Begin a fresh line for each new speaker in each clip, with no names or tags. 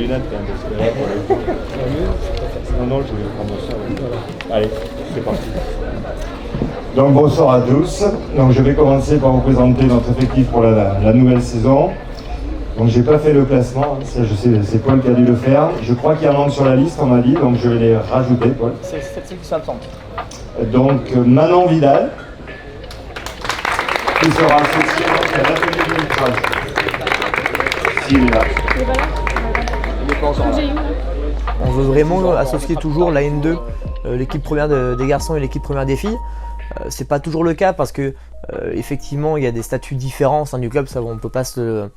lunettes quand même, parce que là, pour le coup. Non, je voulais prendre ça. Ouais. Allez, c'est parti.
Donc bonsoir à tous. Donc je vais commencer par vous présenter notre effectif pour la nouvelle saison. Donc j'ai pas fait le classement, ça je sais, c'est Paul qui a dû le faire. Je crois qu'il y a un manque sur la liste, on m'a dit, donc je vais les rajouter, Paul.
C'est celle qui s'absente.
Donc Manon Vidal, qui sera associé à l'atelier du litrage. S'il est là.
On veut vraiment associer toujours la N2, l'équipe première des garçons et l'équipe première des filles. C'est pas toujours le cas parce que effectivement il y a des statuts différents au sein du club, ça on peut pas se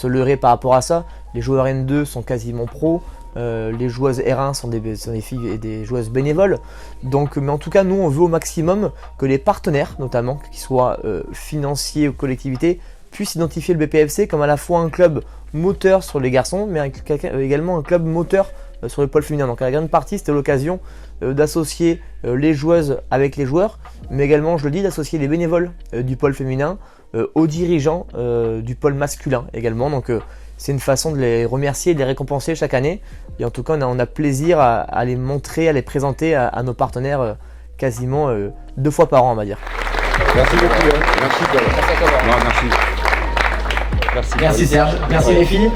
leurrer par rapport à ça. Les joueurs N2 sont quasiment pros, les joueuses R1 sont des filles et des joueuses bénévoles. Donc, mais en tout cas nous on veut au maximum que les partenaires, notamment qu'ils soient financiers ou collectivités, puissent identifier le BPFC comme à la fois un club moteur sur les garçons mais également un club moteur sur le pôle féminin. Donc à la grande partie c'était l'occasion d'associer les joueuses avec les joueurs, mais également, je le dis, d'associer les bénévoles du pôle féminin aux dirigeants du pôle masculin également. Donc c'est une façon de les remercier et de les récompenser chaque année. Et en tout cas, on a plaisir à les montrer, à les présenter à nos partenaires quasiment 2 fois par an, on va dire.
Merci beaucoup. Merci Paul. Non, merci.
Merci Serge. Merci les filles.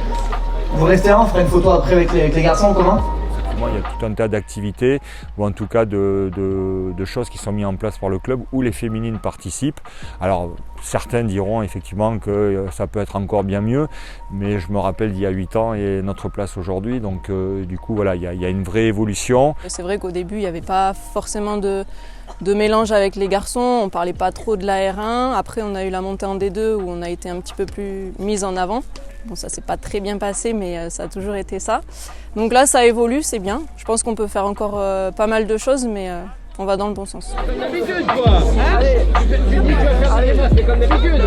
Vous restez là, on fera une photo après avec les garçons en commun.
Il y a tout un tas d'activités, ou en tout cas de choses qui sont mises en place par le club où les féminines participent. Alors certains diront effectivement que ça peut être encore bien mieux, mais je me rappelle d'il y a 8 ans et notre place aujourd'hui, donc du coup voilà, il y a une vraie évolution.
C'est vrai qu'au début il n'y avait pas forcément de mélange avec les garçons, on ne parlait pas trop de la R1, après on a eu la montée en D2 où on a été un petit peu plus mise en avant. Bon, ça s'est pas très bien passé, mais ça a toujours été ça. Donc là, ça évolue, c'est bien. Je pense qu'on peut faire encore pas mal de choses, mais on va dans le bon sens.
Comme d'habitude, quoi. Allez, tu dis que tu vas faire ça, c'est comme d'habitude.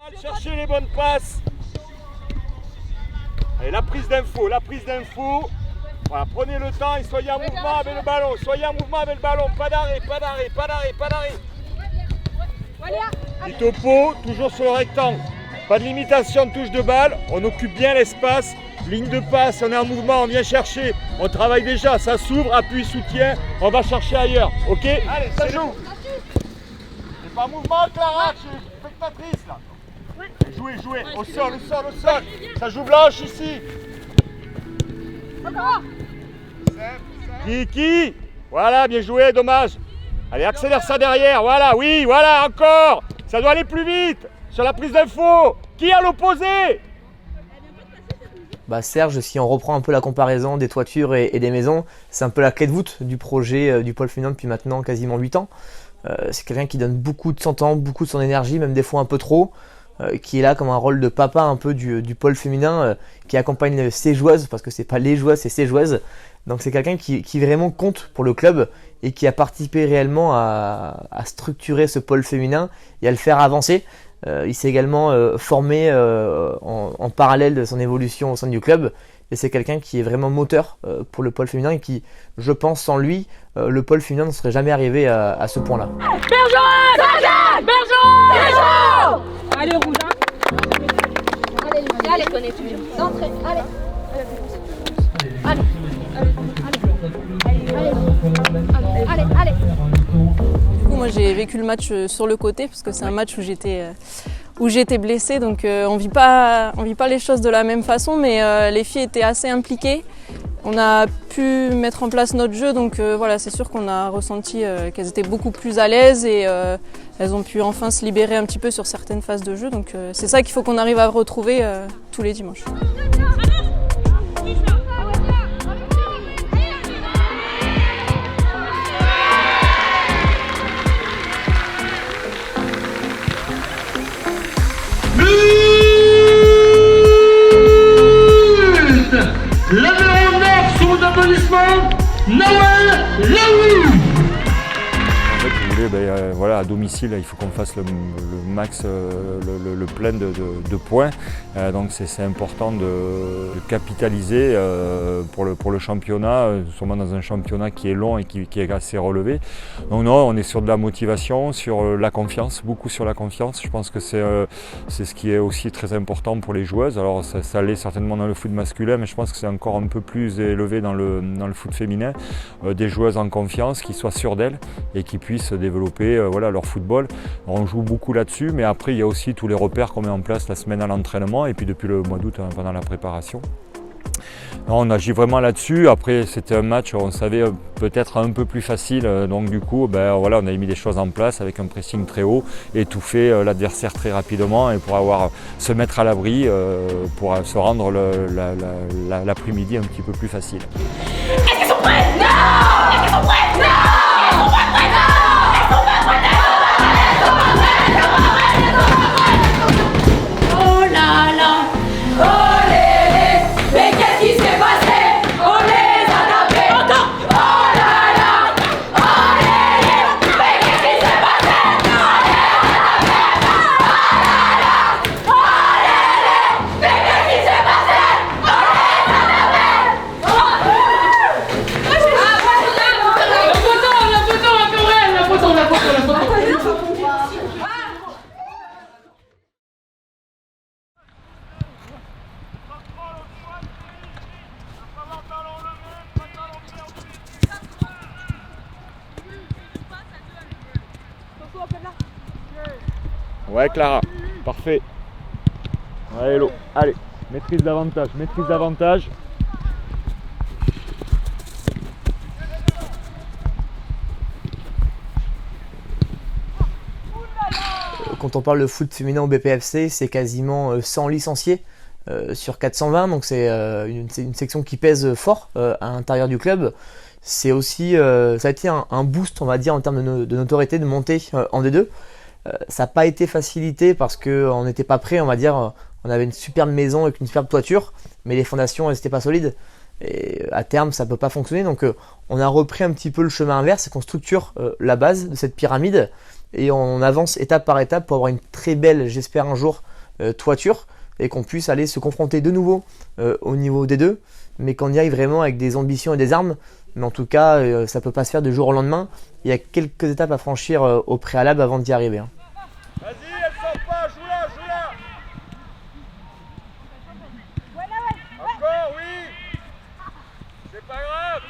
Allez chercher les bonnes passes. Allez, la prise d'info. Voilà, prenez le temps et soyez en mouvement avec le ballon. Pas d'arrêt. Du topo, toujours sur le rectangle. Pas de limitation de touche de balle. On occupe bien l'espace. Ligne de passe, on est en mouvement, on vient chercher. On travaille déjà, ça s'ouvre, appui, soutien. On va chercher ailleurs. Ok? Allez, ça joue. C'est pas mouvement, Clara, je suis spectatrice là. Jouez, au sol. Ça joue blanche ici. Qui? Voilà, bien joué, dommage. Allez, accélère ça derrière, voilà, oui, voilà, encore. Ça doit aller plus vite. Sur la prise d'info. Qui à l'opposé?
Serge, si on reprend un peu la comparaison des toitures et des maisons, c'est un peu la clé de voûte du projet du pôle féminin depuis maintenant quasiment 8 ans. C'est quelqu'un qui donne beaucoup de son temps, beaucoup de son énergie, même des fois un peu trop. Qui est là comme un rôle de papa un peu du pôle féminin, qui accompagne ses joueuses, parce que c'est pas les joueuses, c'est ses joueuses. Donc c'est quelqu'un qui vraiment compte pour le club et qui a participé réellement à structurer ce pôle féminin et à le faire avancer. Il s'est également formé en parallèle de son évolution au sein du club. Et c'est quelqu'un qui est vraiment moteur pour le pôle féminin et qui, je pense, sans lui, le pôle féminin ne serait jamais arrivé à ce point-là.
Bergeron! Allez, rouge, hein.
Allez, connais toujours. D'entrée, allez. Allez.
Du coup, moi j'ai vécu le match sur le côté parce que c'est un match où j'étais blessée, donc on vit pas les choses de la même façon, mais les filles étaient assez impliquées. On a pu mettre en place notre jeu, donc voilà, c'est sûr qu'on a ressenti qu'elles étaient beaucoup plus à l'aise et elles ont pu enfin se libérer un petit peu sur certaines phases de jeu. Donc c'est ça qu'il faut qu'on arrive à retrouver tous les dimanches.
La numéro 9 sur l'applaudissement, Noël Laoui.
En fait, si vous voulez, voilà, à domicile, il faut qu'on fasse le max, le plein de points. Donc c'est important de capitaliser pour le championnat, sûrement dans un championnat qui est long et qui est assez relevé. Donc non, on est sur de la motivation, sur la confiance, beaucoup sur la confiance. Je pense que c'est ce qui est aussi très important pour les joueuses. Alors ça l'est certainement dans le foot masculin, mais je pense que c'est encore un peu plus élevé dans le foot féminin. Des joueuses en confiance, qui soient sûres d'elles et qui puissent développer voilà, leur football. Alors, on joue beaucoup là-dessus, mais après il y a aussi tous les repères qu'on met en place la semaine à l'entraînement et puis depuis le mois d'août pendant la préparation. On agit vraiment là-dessus. Après, c'était un match, on savait peut-être un peu plus facile. Donc du coup, voilà, on a mis des choses en place avec un pressing très haut, étouffer l'adversaire très rapidement et pour se mettre à l'abri, pour se rendre l'après-midi un petit peu plus facile.
Est-ce qu'ils sont prêts? Non! Est-ce qu'ils sont prêts? Non! Ils sont pas prêts? Non! Ils sont pas prêts? Oh là là! Oh lélé! Mais qu'est-ce qui s'est passé? On les a tapés! Encore! Oh là là! Oh lélé! Mais qu'est-ce qui s'est passé? On les a tapés! Oh là là! Oh lélé! Mais qu'est-ce qui s'est passé? On les a tapés!
Ouais Clara, parfait. Ouais Hello, allez, maîtrise davantage, maîtrise davantage.
Quand on parle de foot féminin au BPFC, c'est quasiment 100 licenciés sur 420, donc c'est une section qui pèse fort à l'intérieur du club. C'est aussi, ça a été un boost, on va dire, en termes de notoriété, de montée en D2. Ça n'a pas été facilité parce qu'on n'était pas prêt, on va dire. On avait une superbe maison avec une superbe toiture, mais les fondations, elles n'étaient pas solides. Et à terme, ça ne peut pas fonctionner. Donc, on a repris un petit peu le chemin inverse, c'est qu'on structure la base de cette pyramide et on avance étape par étape pour avoir une très belle, j'espère un jour, toiture et qu'on puisse aller se confronter de nouveau au niveau des deux, mais qu'on y aille vraiment avec des ambitions et des armes. Mais en tout cas, ça ne peut pas se faire du jour au lendemain. Il y a quelques étapes à franchir au préalable avant d'y arriver.
Vas-y, elle sort pas, joue-la, joue-la. Encore, oui. C'est pas grave.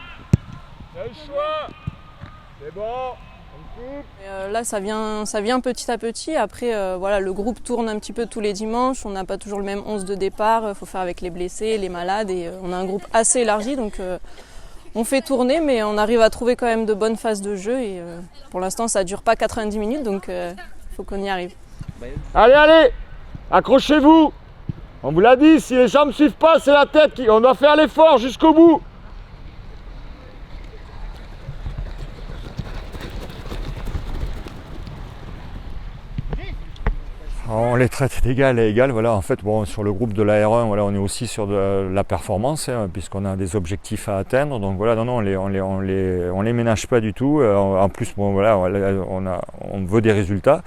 C'est le choix. C'est bon, on coupe.
Et là, ça vient petit à petit. Après, voilà, le groupe tourne un petit peu tous les dimanches. On n'a pas toujours le même 11 de départ. Il faut faire avec les blessés, les malades. Et on a un groupe assez élargi. Donc, on fait tourner, mais on arrive à trouver quand même de bonnes phases de jeu. Et pour l'instant, ça ne dure pas 90 minutes. Donc, faut qu'on y arrive.
Allez, allez, accrochez-vous. On vous l'a dit, si les jambes ne suivent pas, c'est la tête. On doit faire l'effort jusqu'au bout.
On les traite d'égal à égal. Voilà, en fait, bon, sur le groupe de la R1, voilà, on est aussi sur de la performance, puisqu'on a des objectifs à atteindre. Donc voilà, non, on les ménage pas du tout. En plus, bon, voilà, on veut des résultats.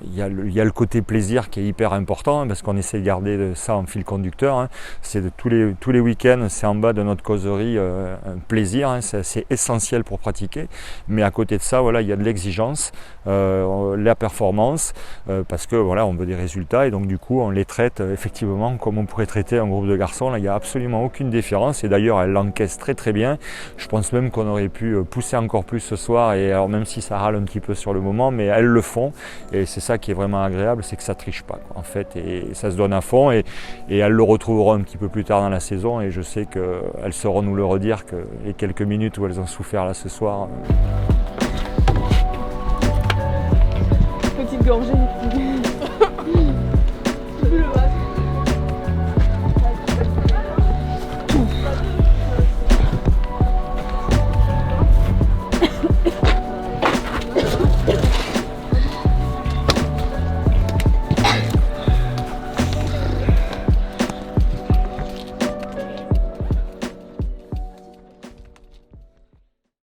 Il y a le côté plaisir qui est hyper important parce qu'on essaie de garder ça en fil conducteur. C'est tous les week-ends, c'est en bas de notre causerie un plaisir, c'est essentiel pour pratiquer. Mais à côté de ça, voilà, il y a de l'exigence, la performance, parce que voilà, on veut des résultats et donc du coup on les traite effectivement comme on pourrait traiter un groupe de garçons. Là, il n'y a absolument aucune différence et d'ailleurs elle l'encaisse très très bien. Je pense même qu'on aurait pu pousser encore plus ce soir et alors même si ça râle un petit peu sur le moment, mais elles le font. Et c'est ça qui est vraiment agréable, c'est que ça triche pas en fait, et ça se donne à fond et elles le retrouveront un petit peu plus tard dans la saison et je sais qu'elles sauront nous le redire que les quelques minutes où elles ont souffert là ce soir.
Petite gorgée.